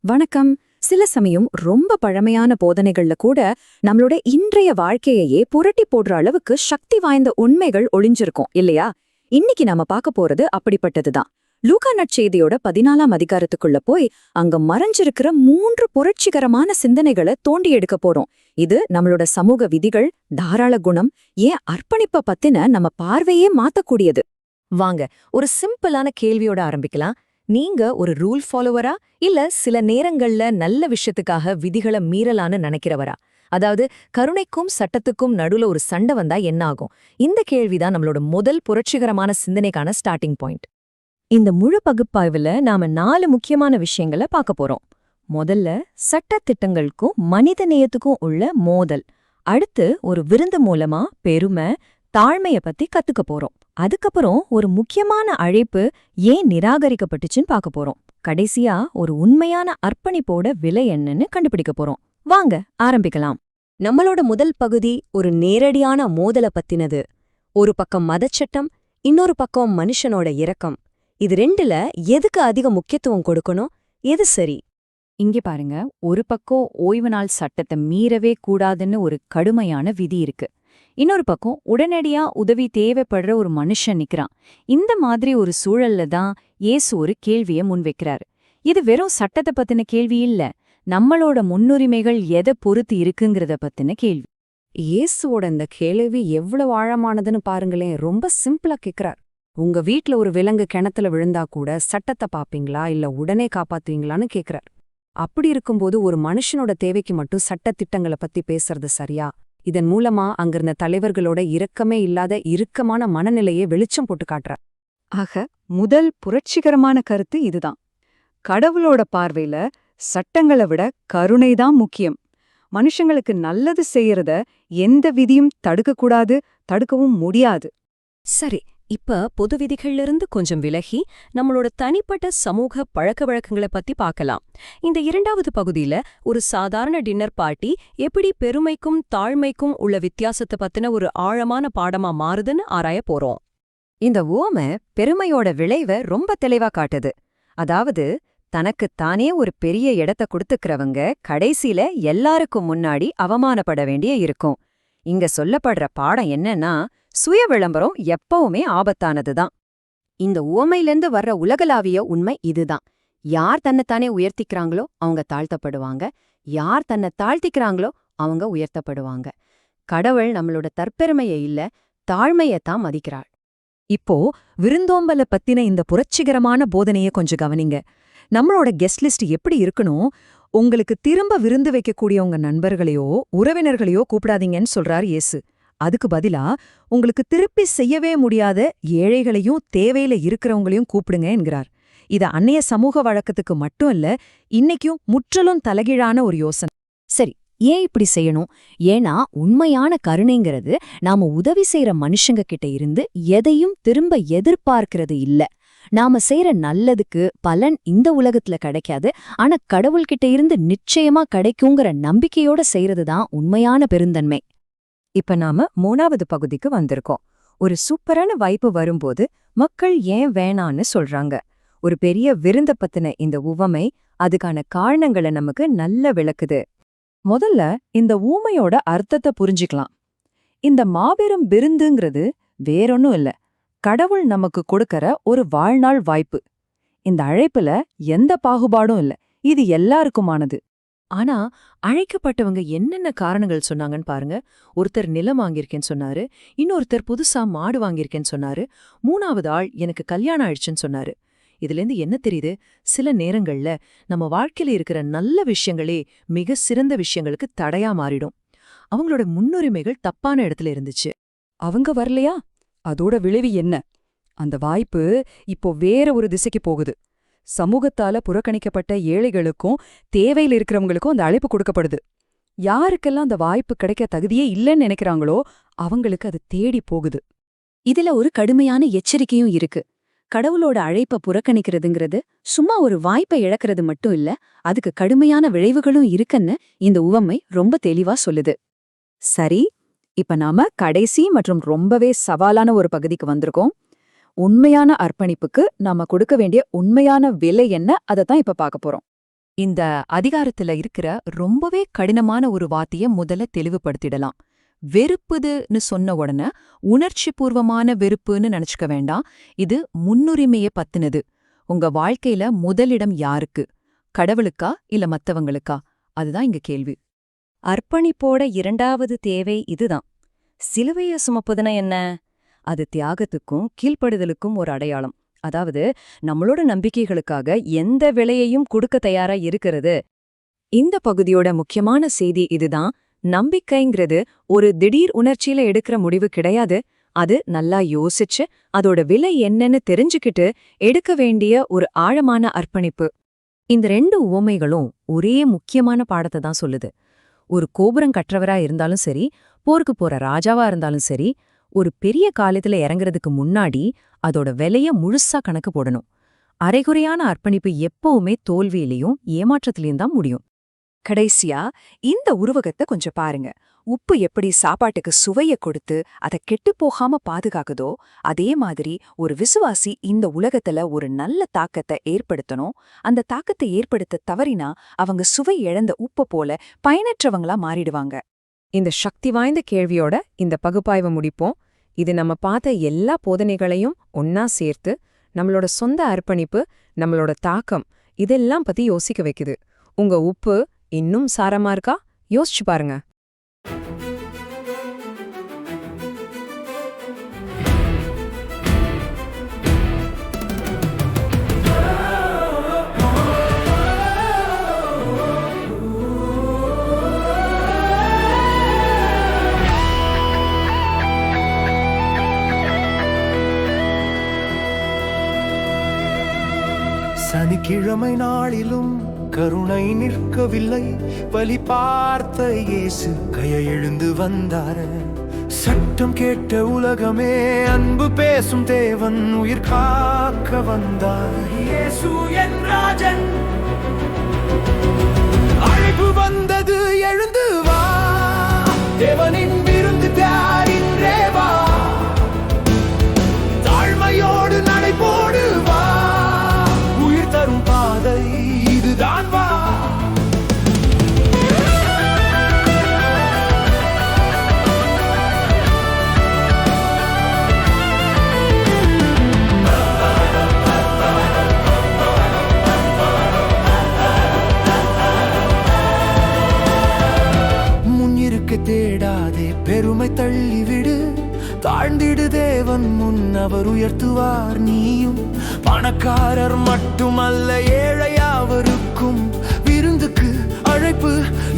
வணக்கம். சில சமயம் ரொம்ப பழமையான போதனைகள்ல கூட நம்மளோட இன்றைய வாழ்க்கையையே புரட்டி போடுற அளவுக்கு சக்தி வாய்ந்த உண்மைகள் ஒளிஞ்சிருக்கும் இல்லையா? இன்னைக்கு நாம பார்க்க போறது அப்படிப்பட்டதுதான். லூக்கா நற்செய்தியோட 14ஆம் அதிகாரத்துக்குள்ள போய் அங்க மறைஞ்சிருக்கிற 3 புரட்சிகரமான சிந்தனைகளை தோண்டி எடுக்க போறோம். இது நம்மளோட சமூக விதிகள், தாராள குணம், ஏன் அர்ப்பணிப்ப பத்தின நம்ம பார்வையே மாத்தக்கூடியது. வாங்க, ஒரு சிம்பிளான கேள்வியோட ஆரம்பிக்கலாம். நீங்க ஒரு ரூல் ஃபாலோவரா இல்ல சில நேரங்கள்ல நல்ல விஷயத்துக்காக விதிகளை மீறலான்னு நினைக்கிறவரா? அதாவது கருணைக்கும் சட்டத்துக்கும் நடுவுல ஒரு சண்டை வந்தா என்ன ஆகும்? இந்த கேள்விதான் நம்மளோட முதல் புரட்சிகரமான சிந்தனைக்கான ஸ்டார்டிங் பாயிண்ட். இந்த முழு பகுப்பாய்வுல நாம 4 முக்கியமான விஷயங்களை பார்க்க போறோம். முதல்ல சட்ட திட்டங்களுக்கும் மனித நேயத்துக்கும் உள்ள மோதல். அடுத்து ஒரு விருந்து மூலமா பெருமை, தாழ்மைய பத்தி கத்துக்க போறோம். அதுக்கப்புறம் ஒரு முக்கியமான அழைப்பு ஏன் நிராகரிக்கப்பட்டுச்சுன்னு பார்க்க போறோம். கடைசியா ஒரு உண்மையான அர்ப்பணிப்போட விலை என்னன்னு கண்டுபிடிக்க போறோம். வாங்க ஆரம்பிக்கலாம். நம்மளோட முதல் பகுதி ஒரு நேரடியான மோதலை பத்தினது. ஒரு பக்கம் மதச்சட்டம், இன்னொரு பக்கம் மனுஷனோட இரக்கம். இது ரெண்டுல எதுக்கு அதிக முக்கியத்துவம் கொடுக்கணும்? எது சரி? இங்க பாருங்க, ஒரு பக்கம் ஓய்வு நாள் சட்டத்தை மீறவே கூடாதுன்னு ஒரு கடுமையான விதி இருக்கு. இன்னொரு பக்கம் உடனடியா உதவி தேவைப்படுற ஒரு மனுஷன் நிக்கிறான். இந்த மாதிரி ஒரு சூழல்ல தான் இயேசு ஒரு கேள்வியை முன்வைக்கிறாரு. இது வெறும் சட்டத்தை பத்தின கேள்வி இல்ல, நம்மளோட முன்னுரிமைகள் எதை பொறுத்து இருக்குங்கிறத பத்தின கேள்வி. இயேசுவோட இந்த கேள்வி எவ்வளவு ஆழமானதுன்னு பாருங்களேன். ரொம்ப சிம்பிளா கேக்குறார். உங்க வீட்ல ஒரு விலங்கு கிணத்துல விழுந்தா கூட சட்டத்தை பாப்பீங்களா இல்ல உடனே காப்பாத்துவீங்களான்னு கேக்குறார். அப்படி இருக்கும்போது ஒரு மனுஷனோட தேவைக்கு மட்டும் சட்ட திட்டங்களை பத்தி பேசுறது சரியா? இதன் மூலமா அங்கிருந்த தலைவர்களோட இரக்கமே இல்லாத இறுக்கமான மனநிலையை வெளிச்சம் போட்டு காட்டுறார். ஆக முதல் புரட்சிகரமான கருத்து இதுதான். கடவுளோட பார்வையில சட்டங்களை விட கருணைதான் முக்கியம். மனுஷங்களுக்கு நல்லது செய்யறத எந்த விதியும் தடுக்கக்கூடாது, தடுக்கவும் முடியாது. சரி, இப்ப பொது விதிகள்லிருந்து கொஞ்சம் விலகி நம்மளோட தனிப்பட்ட சமூக பழக்க வழக்கங்களை பத்தி பார்க்கலாம். இந்த 2வது பகுதியில ஒரு சாதாரண டின்னர் பார்ட்டி எப்படி பெருமைக்கும் தாழ்மைக்கும் உள்ள வித்தியாசத்தை பத்தின ஒரு ஆழமான பாடமா மாறுதுன்னு ஆராய போறோம். இந்த உவமை பெருமையோட விளைவை ரொம்ப தெளிவா காட்டுது. அதாவது தனக்குத்தானே ஒரு பெரிய இடத்த கொடுத்துக்கிறவங்க கடைசியில எல்லாருக்கும் முன்னாடி அவமானப்பட வேண்டிய இருக்கும். இங்க சொல்லப்படுற பாடம் என்னன்னா, சுய விளம்பரம் எப்பவுமே ஆபத்தானதுதான். இந்த உவமையிலேருந்து வர்ற உலகளாவிய உண்மை இதுதான். யார் தன்னைத்தானே உயர்த்திக்கிறாங்களோ அவங்க தாழ்த்தப்படுவாங்க, யார் தன்னை தாழ்த்திக்கிறாங்களோ அவங்க உயர்த்தப்படுவாங்க. கடவுள் நம்மளோட தற்பெருமையை இல்ல, தாழ்மையத்தான் மதிக்கிறாள். இப்போ விருந்தோம்பல பத்தின இந்த புரட்சிகரமான போதனையை கொஞ்சம் கவனிங்க. நம்மளோட கெஸ்ட் லிஸ்ட் எப்படி இருக்கணும்? உங்களுக்கு திரும்ப விருந்து வைக்கக்கூடிய உங்க நண்பர்களையோ உறவினர்களையோ கூப்பிடாதீங்கன்னு சொல்றார் இயேசு. அதுக்கு பதிலா உங்களுக்கு திருப்பி செய்யவே முடியாத ஏழைகளையும் தேவையில இருக்கிறவங்களையும் கூப்பிடுங்க என்கிறார். இது அன்னைய சமூக வழக்கத்துக்கு மட்டும் இல்ல, இன்னைக்கும் முற்றிலும் தலைகீழான ஒரு யோசனை. சரி, ஏன் இப்படி செய்யணும்? ஏன்னா உண்மையான கருணைங்கிறது நாம உதவி செய்யற மனுஷங்க கிட்ட இருந்து எதையும் திரும்ப எதிர்பார்க்கிறது இல்ல. நாம செய்யற நல்லதுக்கு பலன் இந்த உலகத்துல கிடைக்காது, ஆனா கடவுள்கிட்ட இருந்து நிச்சயமா கிடைக்குங்கிற நம்பிக்கையோட செய்யறதுதான் உண்மையான பெருந்தன்மை. இப்ப நாம 3வது பகுதிக்கு வந்திருக்கோம். ஒரு சூப்பரான வாய்ப்பு வரும்போது மக்கள் ஏன் வேணான்னு சொல்றாங்க. ஒரு பெரிய விருந்த பத்தின இந்த உவமை அதுக்கான காரணங்களை நமக்கு நல்ல விளக்குது. முதல்ல இந்த ஊமையோட அர்த்தத்தை புரிஞ்சுக்கலாம். இந்த மாபெரும் விருந்துங்கிறது வேறொன்னும் இல்ல, கடவுள் நமக்கு கொடுக்கற ஒரு வாழ்நாள் வாய்ப்பு. இந்த அழைப்புல எந்த பாகுபாடும் இல்ல, இது எல்லாருக்குமானது. ஆனா அழைக்கப்பட்டவங்க என்னென்ன காரணங்கள் சொன்னாங்கன்னு பாருங்க. ஒருத்தர் நிலம் வாங்கியிருக்கேன்னு சொன்னாரு, இன்னொருத்தர் புதுசா மாடு வாங்கியிருக்கேன்னு சொன்னாரு, 3வது ஆள் எனக்கு கல்யாணம் ஆயிடுச்சுன்னு சொன்னாரு. இதுலேருந்து என்ன தெரியுது? சில நேரங்கள்ல நம்ம வாழ்க்கையில இருக்கிற நல்ல விஷயங்களே மிக சிறந்த விஷயங்களுக்கு தடையா மாறிடும். அவங்களோட முன்னுரிமைகள் தப்பான இடத்துல இருந்துச்சு. அவங்க வரலையா? அதோட விளைவு என்ன? அந்த வாய்ப்பு இப்போ வேற ஒரு திசைக்கு போகுது. சமூகத்தால புறக்கணிக்கப்பட்ட ஏழைகளுக்கும் தேவையில் இருக்கிறவங்களுக்கும் அந்த அழைப்பு கொடுக்கப்படுது. யாருக்கெல்லாம் அந்த வாய்ப்பு கிடைக்க தகுதியே இல்லைன்னு நினைக்கிறாங்களோ அவங்களுக்கு அது தேடி போகுது. இதுல ஒரு கடுமையான எச்சரிக்கையும் இருக்கு. கடவுளோட அழைப்ப புறக்கணிக்கிறதுங்கிறது சும்மா ஒரு வாய்ப்பை இழக்கிறது மட்டும் இல்ல, அதுக்கு கடுமையான விளைவுகளும் இருக்குன்னு இந்த உவமை ரொம்ப தெளிவா சொல்லுது. சரி, இப்ப நாம கடைசி மற்றும் ரொம்பவே சவாலான ஒரு பகுதிக்கு வந்திருக்கோம். உண்மையான அர்ப்பணிப்புக்கு நாம கொடுக்க வேண்டிய உண்மையான விலை என்ன, அதைத்தான் இப்ப பார்க்க போறோம். இந்த அதிகாரத்துல இருக்கிற ரொம்பவே கடினமான ஒரு வார்த்தைய முதல்ல தெளிவுபடுத்திடலாம். வெறுப்புதுன்னு சொன்ன உடனே உணர்ச்சி பூர்வமான வெறுப்புன்னு நினைச்சுக்க வேண்டாம். இது முன்னுரிமையை பத்தினது. உங்க வாழ்க்கையில முதலிடம் யாருக்கு? கடவுளுக்கா இல்ல மத்தவங்களுக்கா? அதுதான் இங்க கேள்வி. அர்ப்பணிப்போட இரண்டாவது தேவை இதுதான். சிலுவைய சுமப்பதுனா என்ன? அது தியாகத்துக்கும் கீழ்ப்படுதலுக்கும் ஒரு அடையாளம். அதாவது நம்மளோட நம்பிக்கைகளுக்காக எந்த விலையையும் கொடுக்க தயாரா இருக்கிறது. இந்த பகுதியோட முக்கியமான செய்தி இதுதான். நம்பிக்கைங்கிறது ஒரு திடீர் உணர்ச்சியில எடுக்கிற முடிவு கிடையாது. அது நல்லா யோசிச்சு அதோட விலை என்னன்னு தெரிஞ்சுக்கிட்டு எடுக்க வேண்டிய ஒரு ஆழமான அர்ப்பணிப்பு. இந்த 2 உவமைகளும் ஒரே முக்கியமான பாடத்தை தான் சொல்லுது. ஒரு கோபுரம் கற்றவரா இருந்தாலும் சரி, போருக்கு போற ராஜாவா இருந்தாலும் சரி, ஒரு பெரிய காலத்துல இறங்குறதுக்கு முன்னாடி அதோட விலைய முழுசா கணக்கு போடணும். அரைகுறையான அர்ப்பணிப்பு எப்பவுமே தோல்வியிலையும் ஏமாற்றத்திலையும் தான் முடியும். கடைசியா இந்த உருவகத்தை கொஞ்சம் பாருங்க. உப்பு எப்படி சாப்பாட்டுக்கு சுவைய கொடுத்து அதை கெட்டுப் போகாம பாதுகாக்குதோ, அதே மாதிரி ஒரு விசுவாசி இந்த உலகத்துல ஒரு நல்ல தாக்கத்தை ஏற்படுத்தணும். அந்த தாக்கத்தை ஏற்படுத்த தவறினா அவங்க சுவை இழந்த உப்பு போல பயனற்றவங்களா மாறிடுவாங்க. இந்த சக்தி வாய்ந்த கேள்வியோட இந்த பகுப்பாய்வை முடிப்போம். இது நம்ம பார்த்த எல்லா போதனைகளையும் ஒன்னா சேர்த்து நம்மளோட சொந்த அர்ப்பணிப்பு, நம்மளோட தாக்கம் இதெல்லாம் பத்தி யோசிக்க வைக்குது. உங்க உப்பு இன்னும் சாரமா இருக்கா? யோசிச்சு பாருங்க. சனிக்கிழமை நாளிலும் கருணை நிற்கவில்லை. பலி பார்த்த இயேசு கையை எழுந்து வந்தார. சட்டம் கேட்ட உலகமே அன்பு பேசும் தேவன் உயிர் காக்க வந்தார். இயேசு என் ராஜன். அழைப்பு வந்தது, எழுந்து வா, தேவனின் விருந்து தயாரின்றே வா. தாழ்மையோடு நடைபோடு வா, உயிர் தரும் பாதை இதுதான் வா. முன்னிருக்க தேடாதே, பெருமை தள்ளிவிடு. தாழ்ந்திடு, தேவன் முன் அவர் உயர்த்துவார். நீயும் பணக்காரர் மட்டுமல்ல, ஏழையாவருக்கும் விருந்துக்கு அழைப்பு.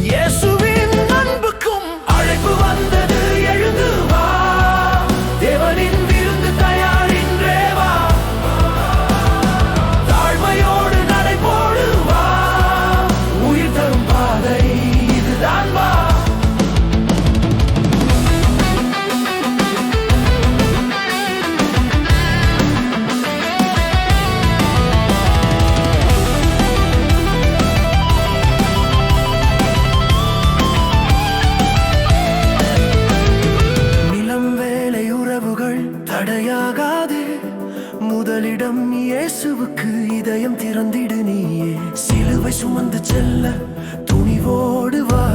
இயேசுவின் அன்புக்கும் அழைப்பு வந்தது, எழுந்து வா, தேவனின் விருந்து தயாரின்றே வா. தாழ்மையோடு நடைபோடு வா, உயிர் தரும் பாதை இதுதான் வா. தடையாகாதே, முதலிடம் இயேசுவுக்கு இதயம் திறந்திடு. நீயே சிலுவை சுமந்து செல்ல துணிவோடு வா,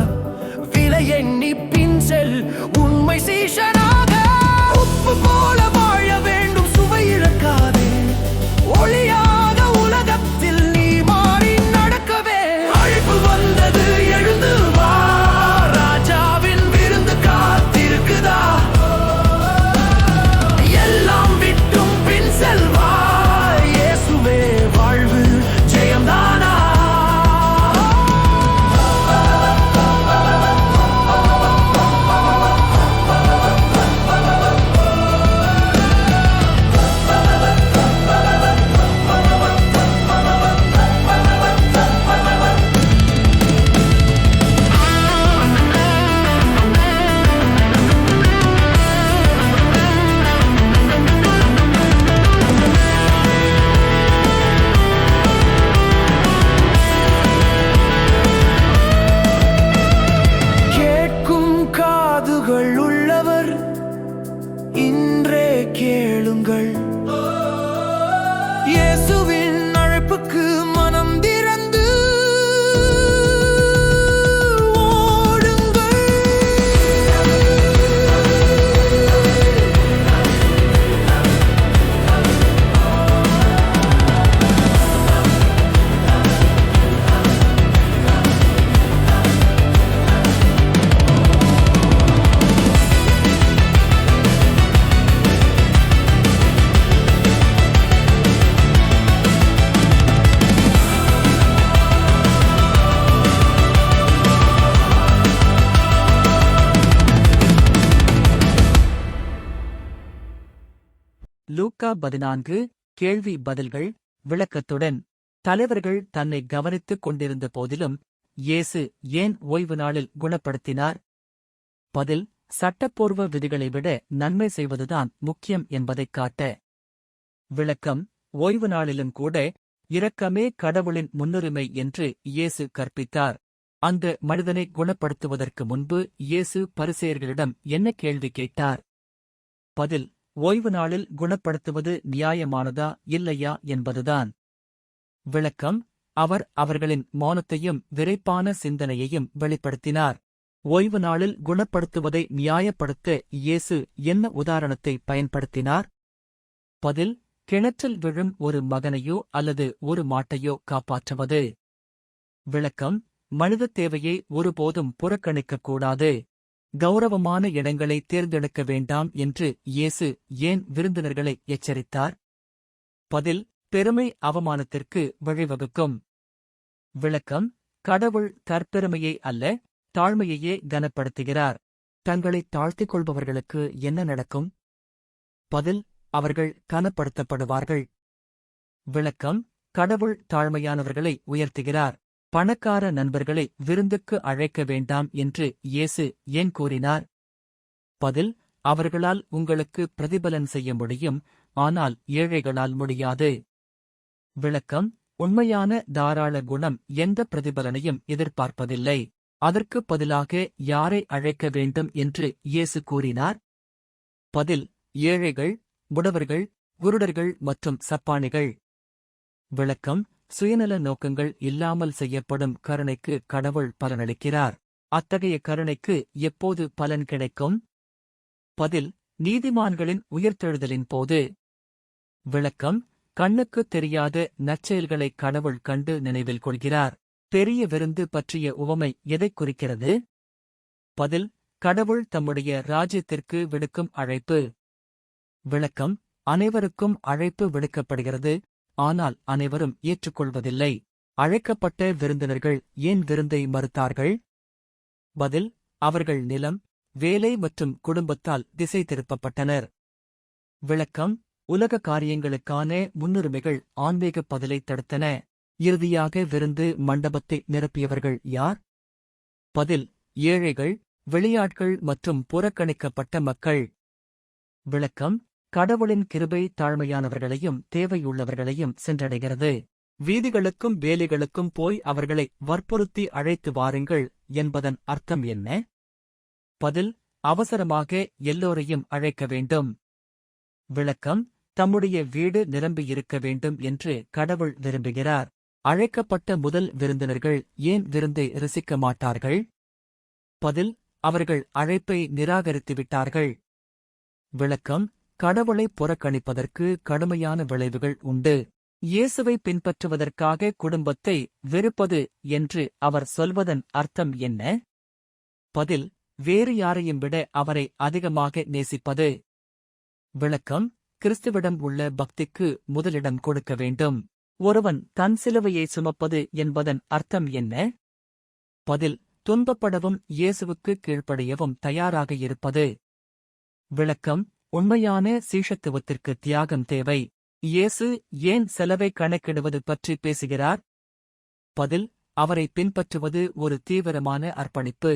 விலை எண்ணி பின் செல், உண்மை சீஷனாக. உப்பு போல வாழ வேண்டும், சுவை இழக்காதே, ஒளியாக உலகத்தில் நீ மாறி நடக்கவே. அழைப்பு வந்தது, எழுந்து வா, ராஜாவின் விருந்து காத்திருக்குதா. எல்லாம் விட்டும் பின் செல்வா, இயேசுவே வாழ்வு ஜெயம்தானா. லூக்கா 14 கேள்வி பதில்கள் விளக்கத்துடன். தலைவர்கள் தன்னை கவனித்துக் கொண்டிருந்த போதிலும் இயேசு ஏன் ஓய்வு நாளில் குணப்படுத்தினார்? பதில்: சட்டப்பூர்வ விதிகளை விட நன்மை செய்வதுதான் முக்கியம் என்பதைக் காட்ட. விளக்கம்: ஓய்வு நாளிலும் கூட இரக்கமே கடவுளின் முன்னுரிமை என்று இயேசு கற்பித்தார். அந்த மனிதனை குணப்படுத்துவதற்கு முன்பு இயேசு பரிசேயர்களிடம் என்ன கேள்வி கேட்டார்? பதில்: ஓய்வு நாளில் குணப்படுத்துவது நியாயமானதா இல்லையா என்பதுதான். விளக்கம்: அவர் அவர்களின் மௌனத்தையும் விரைப்பான சிந்தனையையும் வெளிப்படுத்தினார். ஓய்வு நாளில் குணப்படுத்துவதை நியாயப்படுத்த இயேசு என்ன உதாரணத்தை பயன்படுத்தினார்? பதில்: கிணற்றில் விழும் ஒரு மகனையோ அல்லது ஒரு மாட்டையோ காப்பாற்றுவது. விளக்கம்: மனித தேவையை ஒருபோதும் புறக்கணிக்கக்கூடாது. கௌரவமான இடங்களை தேர்ந்தெடுக்க வேண்டாம் என்று இயேசு ஏன் விருந்தினர்களை எச்சரித்தார்? பதில்: பெருமை அவமானத்திற்கு வழிவகுக்கும். விளக்கம்: கடவுள் தற்பெருமையை அல்ல, தாழ்மையையே கனப்படுத்துகிறார். தங்களை தாழ்த்திக் கொள்பவர்களுக்கு என்ன நடக்கும்? பதில்: அவர்கள் கனப்படுத்தப்படுவார்கள். விளக்கம்: கடவுள் தாழ்மையானவர்களை உயர்த்துகிறார். பணக்கார நண்பர்களை விருந்துக்கு அழைக்க வேண்டாம் என்று இயேசு ஏன் கூறினார்? பதில்: அவர்களால் உங்களுக்கு பிரதிபலன் செய்ய முடியும், ஆனால் ஏழைகளால் முடியாது. விளக்கம்: உண்மையான தாராள குணம் எந்த பிரதிபலனையும் எதிர்பார்ப்பதில்லை. அதற்கு பதிலாக யாரை அழைக்க வேண்டும் என்று இயேசு கூறினார்? பதில்: ஏழைகள், முடவர்கள், குருடர்கள் மற்றும் சப்பானிகள். விளக்கம்: சுயநல நோக்கங்கள் இல்லாமல் செய்யப்படும் கருணைக்கு கடவுள் பலனளிக்கிறார். அத்தகைய கருணைக்கு எப்போது பலன் கிடைக்கும்? பதில்: நீதிமான்களின் உயிர்த்தெழுதலின் போது. விளக்கம்: கண்ணுக்குத் தெரியாத நற்செயல்களை கடவுள் கண்டு நினைவில் கொள்கிறார். பெரிய விருந்து பற்றிய உவமை எதைக் குறிக்கிறது? பதில்: கடவுள் தம்முடைய ராஜ்யத்திற்கு விடுக்கும் அழைப்பு. விளக்கம்: அனைவருக்கும் அழைப்பு விடுக்கப்படுகிறது, ஆனால் அனைவரும் ஏற்றுக்கொள்வதில்லை. அழைக்கப்பட்ட விருந்தினர்கள் ஏன் விருந்தை மறுத்தார்கள்? பதில்: அவர்கள் நிலம், வேலை மற்றும் குடும்பத்தால் திசை திருப்பப்பட்டனர். விளக்கம்: உலக காரியங்களுக்கான முன்னுரிமைகள் ஆன்மீக பதிலை தடுத்தன. இறுதியாக விருந்து மண்டபத்தை நிரப்பியவர்கள் யார்? பதில்: ஏழைகள், வெளியாட்கள் மற்றும் புறக்கணிக்கப்பட்ட மக்கள். விளக்கம்: கடவுளின் கிருபை தாழ்மையானவர்களையும் தேவையுள்ளவர்களையும் சென்றடைகிறது. வீதிகளுக்கும் வேலிகளுக்கும் போய் அவர்களை வற்புறுத்தி அழைத்து வாருங்கள் என்பதன் அர்த்தம் என்ன? பதில்: அவசரமாக எல்லோரையும் அழைக்க வேண்டும். விளக்கம்: தம்முடைய வீடு நிரம்பியிருக்க வேண்டும் என்று கடவுள் விரும்புகிறார். அழைக்கப்பட்ட முதல் விருந்தினர்கள் ஏன் விருந்தை ருசிக்க மாட்டார்கள்? பதில்: அவர்கள் அழைப்பை நிராகரித்துவிட்டார்கள். விளக்கம்: கடவுளை புறக்கணிப்பதற்கு கடுமையான விளைவுகள் உண்டு. இயேசுவை பின்பற்றுவதற்காக குடும்பத்தை வெறுப்பது என்று அவர் சொல்வதன் அர்த்தம் என்ன? பதில்: வேறு யாரையும் விட அவரை அதிகமாக நேசிப்பது. விளக்கம்: கிறிஸ்துவிடம் உள்ள பக்திக்கு முதலிடம் கொடுக்க வேண்டும். ஒருவன் தன் சிலுவையை சுமப்பது என்பதன் அர்த்தம் என்ன? பதில்: துன்பப்படவும் இயேசுவுக்கு கீழ்ப்படியவும் தயாராக இருப்பது. விளக்கம்: உண்மையான சீஷத்துவத்திற்கு தியாகம் தேவை. இயேசு ஏன் செலவை கணக்கிடுவது பற்றி பேசுகிறார்? பதில்: அவரை பின்பற்றுவது ஒரு தீவிரமான அர்ப்பணிப்பு.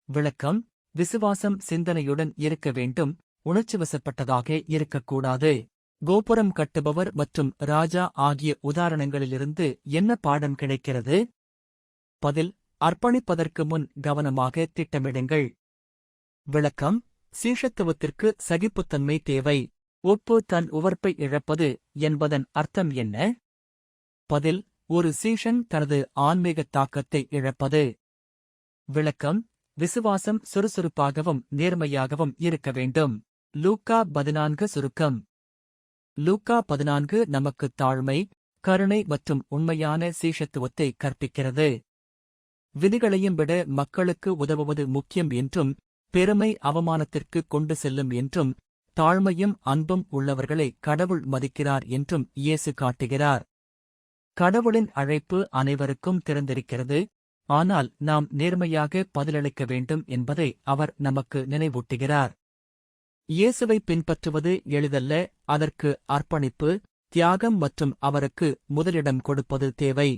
விளக்கம்: விசுவாசம் சிந்தனையுடன் இருக்க வேண்டும், உணர்ச்சிவசப்பட்டதாக இருக்கக்கூடாது. கோபுரம் கட்டுபவர் மற்றும் ராஜா ஆகிய உதாரணங்களிலிருந்து என்ன பாடம் கிடைக்கிறது? பதில்: அர்ப்பணிப்பதற்கு முன் கவனமாக திட்டமிடுங்கள். விளக்கம்: சீஷத்துவத்திற்கு சகிப்புத்தன்மை தேவை. உப்பு தன் உவர்ப்பை இழப்பது என்பதன் அர்த்தம் என்ன? பதில்: ஒரு சீஷன் தனது ஆன்மீக தாக்கத்தை இழப்பது. விளக்கம்: விசுவாசம் சுறுசுறுப்பாகவும் நேர்மையாகவும் இருக்க வேண்டும். லூக்கா 14 சுருக்கம். லூக்கா 14 நமக்கு தாழ்மை, கருணை மற்றும் உண்மையான சீஷத்துவத்தை கற்பிக்கிறது. விதிகளையும் விட மக்களுக்கு உதவுவது முக்கியம் என்றும், பெருமை அவமானத்திற்கு கொண்டு செல்லும் என்றும், தாழ்மையும் அன்பும் உள்ளவர்களை கடவுள் மதிக்கிறார் என்றும் இயேசு காட்டுகிறார். கடவுளின் அழைப்பு அனைவருக்கும் திறந்திருக்கிறது, ஆனால் நாம் நேர்மையாக பதிலளிக்க வேண்டும் என்பதை அவர் நமக்கு நினைவூட்டுகிறார். இயேசுவை பின்பற்றுவது எளிதல்ல, அதற்கு அர்ப்பணிப்பு, தியாகம் மற்றும் அவருக்கு முதலிடம் கொடுப்பது தேவை.